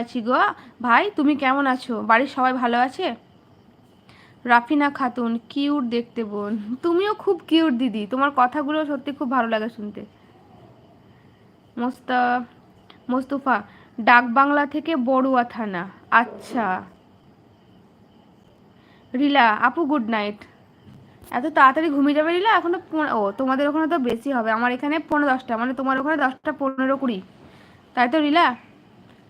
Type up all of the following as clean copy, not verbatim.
আছি গো ভাই, তুমি কেমন আছো? বাড়ির সবাই ভালো আছে? রাফিনা খাতুন, কিউট দেখতে বোন। তুমিও খুব কিউট দিদি, তোমার কথাগুলো সত্যি খুব ভালো লাগে শুনতে। মোস্তা মোস্তফা, ডাক বাংলা থেকে বড়ুয়া থানা। আচ্ছা। রিলা আপু, গুড নাইট। এত তাড়াতাড়ি ঘুমিয়ে যাবে রিলা? এখনো ও তোমাদের ওখানে তো বেশি হবে, আমার এখানে 9:10, মানে তোমার ওখানে 10টা 15 20, তাই তো রিলা?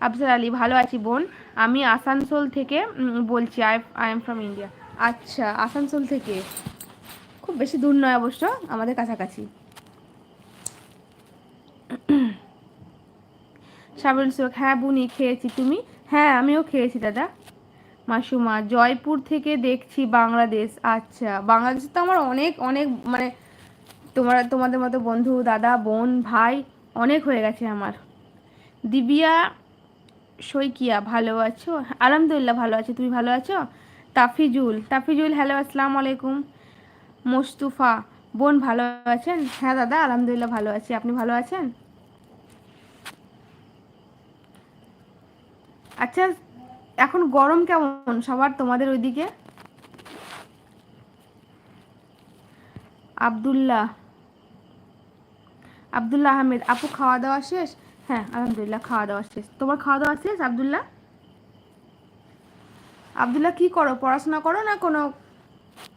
আফজাল আলী, ভালো আছি বোন। আমি আসানসোল থেকে বলছি। I am from India. আচ্ছা, আসানসোল থেকে। খুব বেশি দূর নয় অবশ্য, আমাদের কাছাকাছি। সাবরুল সুরখ, হ্যাঁ বুনি খেয়েছি, তুমি? হ্যাঁ আমিও খেয়েছি দাদা। মাসুমা, জয়পুর থেকে দেখছি বাংলাদেশ। আচ্ছা, বাংলাদেশে তো আমার অনেক অনেক মানে তোমাদের মতো বন্ধু, দাদা, বোন, ভাই অনেক হয়ে গেছে আমার। দিবিয়া শইকিয়া, ভালো আছো? আলহামদুলিল্লাহ ভালো আছি, তুমি ভালো আছো? তাফিজুল, হ্যালো, আসসালামু আলাইকুম। মোস্তফা, বোন ভালো আছেন? হ্যাঁ দাদা, আলহামদুলিল্লাহ ভালো আছি, আপনি ভালো আছেন? আচ্ছা, এখন গরম কেমন সবার তোমাদের ওইদিকে? আব্দুল্লাহ আব্দুল্লাহ আহমেদ, আপু খাওয়া দাওয়া শেষ? হ্যাঁ আলহামদুলিল্লাহ, খাওয়া দাওয়া শেষ। তোমার খাওয়া দাওয়া শেষ আব্দুল্লাহ? আব্দুল্লাহ কি করো, পড়াশোনা করো না কোনো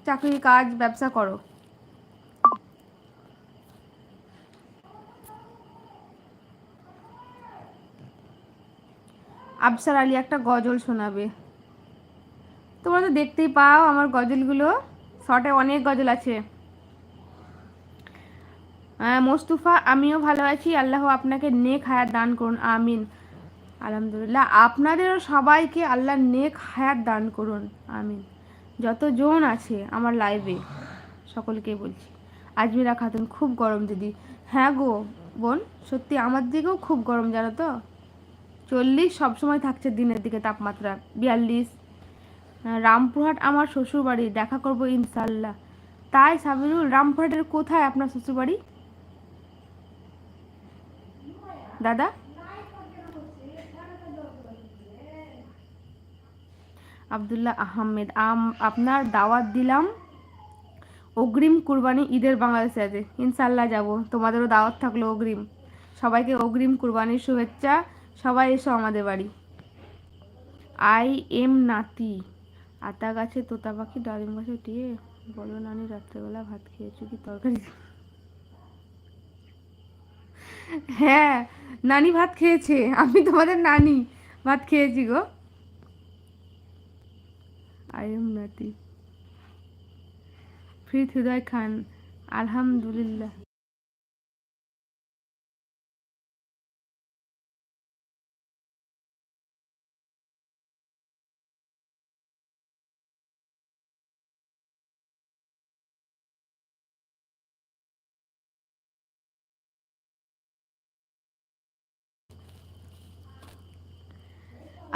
চাকরি কাজ ব্যবসা করো? আফসার আলী, একটা গজল শোনাবে? তোমরা তো দেখতেই পাও আমার গজলগুলো, শর্টে অনেক গজল আছে। মোস্তফা, আমিও ভালো আছি, আল্লাহ আপনাকে নেক হায়াত দান করুন, আমিন। আলহামদুলিল্লাহ, আপনাদেরও সবাইকে আল্লাহ নেক হায়াত দান করুন, আমিন। যতজন আছে আমার লাইভে সকলকে বলছি। আজমিরা খাতুন, খুব গরম দিদি। হ্যাঁ গো বোন, সত্যি আমার দিকেও খুব গরম, জানো তো। 40 সবসময় থাকছে দিনের দিকে তাপমাত্রা, 42। রামপুরহাট আমার শ্বশুর বাড়ি, দেখা করবো ইনশাল্লাহ। তাই সাবিরুল, রামপুরহাটের কোথায় আপনার শ্বশুর বাড়ি দাদা? আব্দুল্লাহ আহমেদ, আপনার দাওয়াত দিলাম অগ্রিম কুরবানি ঈদের বাংলাদেশে আছে, ইনশাল্লাহ যাব। তোমাদেরও দাওয়াত থাকলো অগ্রিম। সবাইকে অগ্রিম কুরবানির শুভেচ্ছা। সবাই এসো আমাদের বাড়ি। আই এম নাতি, আতা গাছে তোতা পাখি ডালিম গাছে টিয়ে, বলো নানি রাত্রেবেলা ভাত খেয়েছো কি তরকারি? হ্যাঁ, নানি ভাত খেয়েছে, আমি তোমাদের নানি ভাত খেয়েছি গো। আই এম নাতি। ফির হৃদয় খান, আলহামদুলিল্লাহ।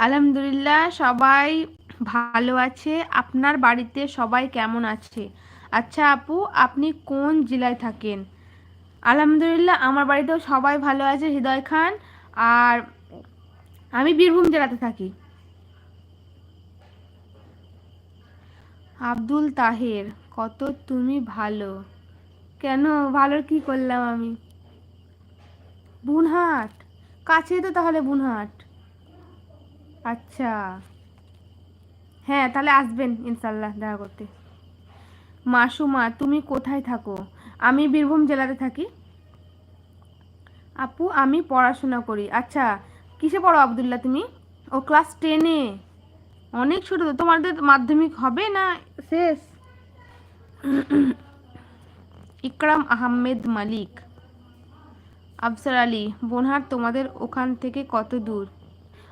আলহামদুলিল্লাহ সবাই ভালো আছে। আপনার বাড়িতে সবাই কেমন আছে? আচ্ছা আপু, আপনি কোন জেলায় থাকেন? আলহামদুলিল্লাহ আমার বাড়িতেও সবাই ভালো আছে, হৃদয় খান। আর আমি বীরভূম জেলাতে থাকি। আব্দুল তাহের, কত তুমি ভালো? কেন, ভালোর কি করলাম আমি? বুনহাট, কাছেই তো তাহলে বুনহাট। আচ্ছা, হ্যাঁ তাহলে আসবেন ইনশাল্লাহ দেখা করতে। মাসুমা, তুমি কোথায় থাকো? আমি বীরভূম জেলাতে থাকি। আপু আমি পড়াশোনা করি। আচ্ছা, কিসে পড়ো আব্দুল্লাহ তুমি? ও ক্লাস 10-এ। অনেক ছোট তো, তোমাদের মাধ্যমিক হবে না শেষ? ইকরাম আহমেদ মালিক, আফসার আলী, বোনহাট তোমাদের ওখান থেকে কত দূর?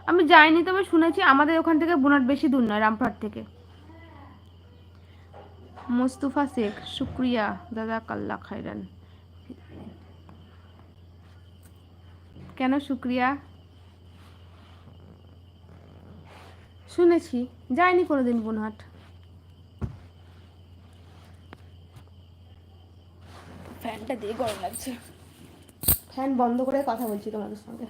আমি যাইনি, তবে শুনেছি আমাদের ওখান থেকে বোনহাট বেশি দূর নয়, রামপুরহাট থেকে। মুস্তফা শেখ, শুক্রিয়া দাদা, কাল্লা খাইরান। কেন শুক্রিয়া? শুনেছি, যাইনি কোনোদিন বোনহাট। ফ্যানটা দিয়ে গরম লাগছে, ফ্যান বন্ধ করে কথা বলছি তোমাদের সঙ্গে।